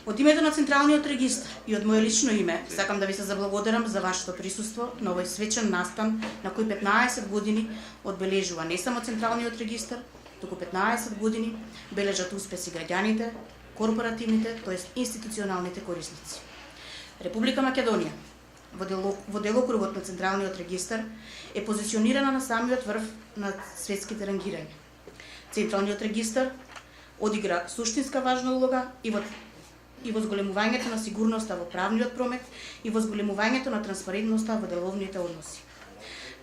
Од името на Централниот регистар и од моје лично име сакам да ви се заблагодарам за вашето присуство на овој свечен настан на кој 15 години одбележува не само Централниот регистар, туку 15 години бележат успеси граѓаните, корпоративните, тоест институционалните корисници. Република Македонија во делокругот на Централниот регистар е позиционирана на самиот врв на светските рангирања. Централниот регистар одигра суштинска важна улога и во зголемувањето на сигурноста во правниот промет и во зголемувањето на транспарентноста во деловните односи.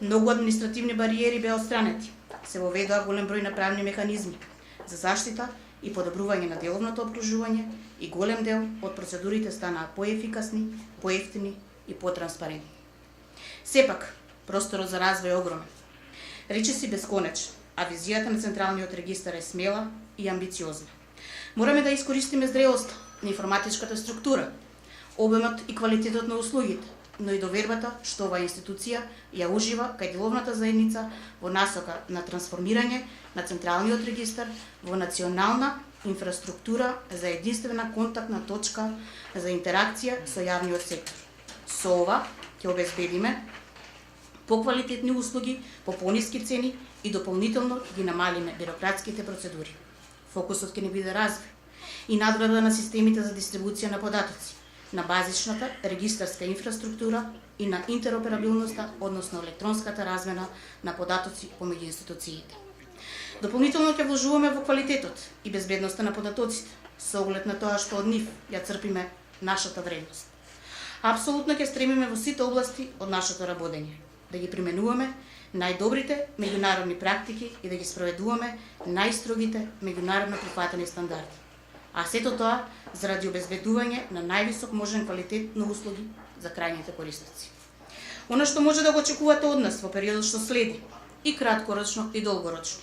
Многу административни бариери беа отстранети, се воведоа голем број на правни механизми за заштита и подобрување на деловното опкружување и голем дел од процедурите станаа поефикасни, поевтини и потранспарентни. Сепак, просторот за развој е огромен. Речиси бесконечен, а визијата на Централниот регистар е смела и амбициозна. Мораме да искористиме зрелоста на информатичката структура, обемот и квалитетот на услугите, но и довербата што оваа институција ја ужива кај деловната заедница во насока на трансформирање на Централниот регистар во национална инфраструктура за единствена контактна точка за интеракција со јавниот сектор. Со ова ќе обезбедиме поквалитетни услуги по пониски цени и дополнително ги намалиме бирократските процедури. Фокусот ќе ни биде развој и надграда на системите за дистрибуција на податоци, на базичната регистарска инфраструктура и на интероперабилноста, односно електронската размена на податоци помеѓу институциите. Дополнително ќе вложуваме во квалитетот и безбедноста на податоците, со оглед на тоа што од нив ја црпиме нашата вредност. Апсолутно ќе стремиме во сите области од нашето работење, да ги применуваме најдобрите меѓународни практики и да ги спроведуваме најстрогите меѓународно прифатени стандарди. А сето тоа заради обезбедување на највисок можен квалитет на услуги за крајните корисници. Она што може да го очекувате од нас во периодот што следи, и краткорочно и долгорочно,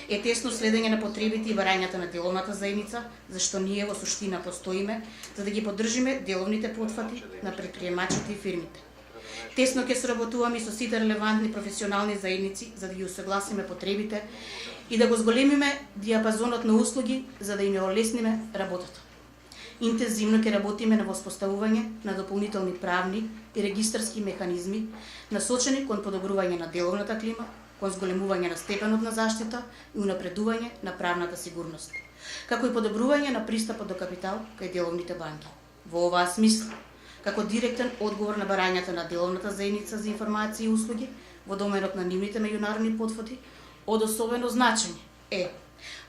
е тесно следење на потребите и барањата на деловната заедница, зашто ние во суштина постоиме за да ги поддржиме деловните потфати на претприемачите и фирмите. Тесно ќе соработуваме со сите релевантни професионални заедници за да ги усогласиме потребите и да го зголемиме диапазонот на услуги за да им ја олесниме работата. Интензивно ќе работиме на воспоставување на дополнителни правни и регистарски механизми насочени кон подобрување на деловната клима, кон зголемување на степенот на заштита и унапредување на правната сигурност, како и подобрување на пристапот до капитал кај деловните банки. Во оваа смисла, како директен одговор на барањата на деловната заедница за информации и услуги во доменот на нивните меѓународни потфати, од особено значење е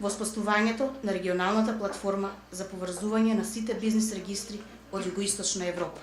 воспоставувањето на регионалната платформа за поврзување на сите бизнис регистри од Југоисточна Европа,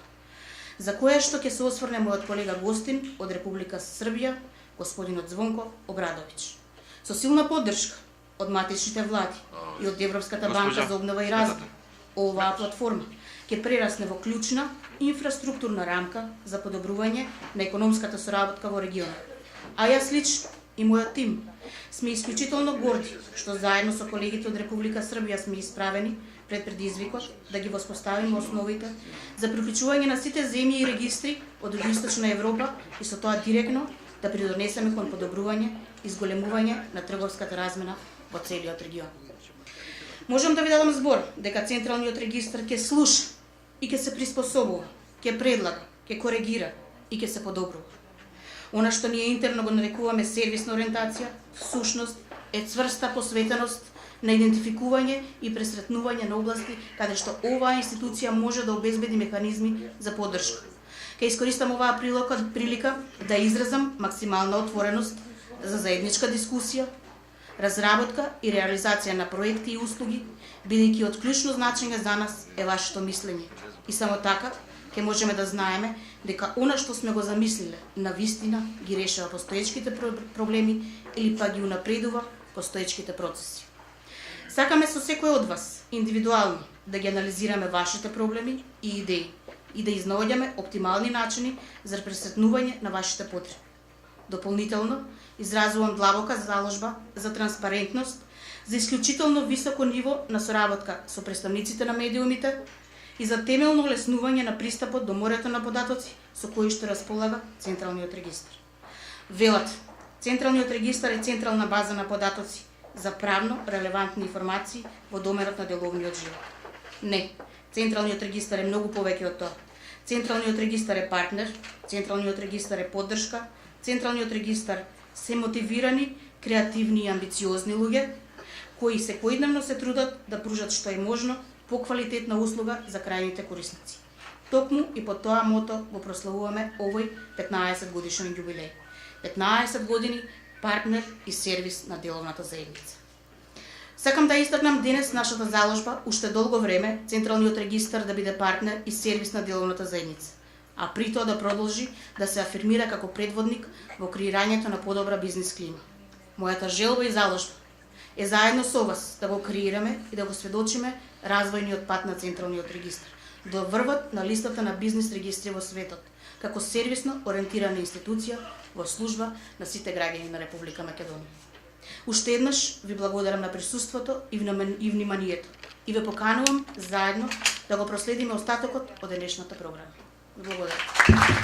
за кое што ќе се осврне мојот колега гостин од Република Србија, господинот Звонко Обрадовиќ. Со силна поддршка од матичните влади и од Европската банка за обнова и развој, оваа платформа ќе прерасне во клучна инфраструктурна рамка за подобрување на економската соработка во регионот. А јас лично и мојот тим сме исклучително горди што заедно со колегите од Република Србија сме исправени пред предизвикот да ги воспоставиме основите за приклучување на сите земји и регистри од Југоисточна Европа и со тоа директно да придонесеме кон подобрување и зголемување на трговската размена во целиот регион. Можам да ви дадам збор дека Централниот регистар ќе слуша и ќе се приспособува, ќе предлага, ќе коригира и ќе се подобрува. Она што ние интерно го нарекуваме сервисна ориентација, всушност е цврста посветеност на идентификување и пресретнување на области каде што оваа институција може да обезбеди механизми за поддршка. Ќе искористам оваа прилика да изразам максимална отвореност за заедничка дискусија, разработка и реализација на проекти и услуги, бидејќи од клучно значење за нас е вашето мислење. И само така ќе можеме да знаеме дека она што сме го замислиле на вистина ги решава постоечките проблеми или па ги унапредува постоечките процеси. Сакаме со секој од вас индивидуално да ги анализираме вашите проблеми и идеи и да изнаоѓаме оптимални начини за пресретнување на вашите потреби. Дополнително, изразувам длабока заложба за транспарентност, за исклучително високо ниво на соработка со представниците на медиумите и за темелно олеснување на пристапот до морето на податоци со кои што располага Централниот регистар. Велат, Централниот регистар е централна база на податоци за правно релевантни информации во доменот на деловниот живот. Не, Централниот регистар е многу повеќе од тоа. Централниот регистар е партнер, Централниот регистар е поддршка, Централниот регистар се мотивирани, креативни и амбициозни луѓе, кои секојдневно се трудат да пружат што е можно поквалитетна услуга за крајните корисници. Токму и по тоа мото го прославуваме овој 15 годишен јубилеј. 15 години партнер и сервис на деловната заедница. Сакам да истакнам денес нашата заложба уште долго време Централниот регистар да биде партнер и сервис на деловната заедница, а при тоа да продолжи да се афирмира како предводник во креирањето на подобра бизнис клима. Мојата желба и заложба е заедно со вас да го креираме и да го сведочиме развојниот пат на Централниот регистар, да врват на листата на бизнис регистри во светот, како сервисно ориентирана институција во служба на сите граѓани на Република Македонија. Уште еднаш ви благодарам на присуството и вниманието и ве поканувам заедно да го проследиме остатокот од денешната програма. Ви благодарам.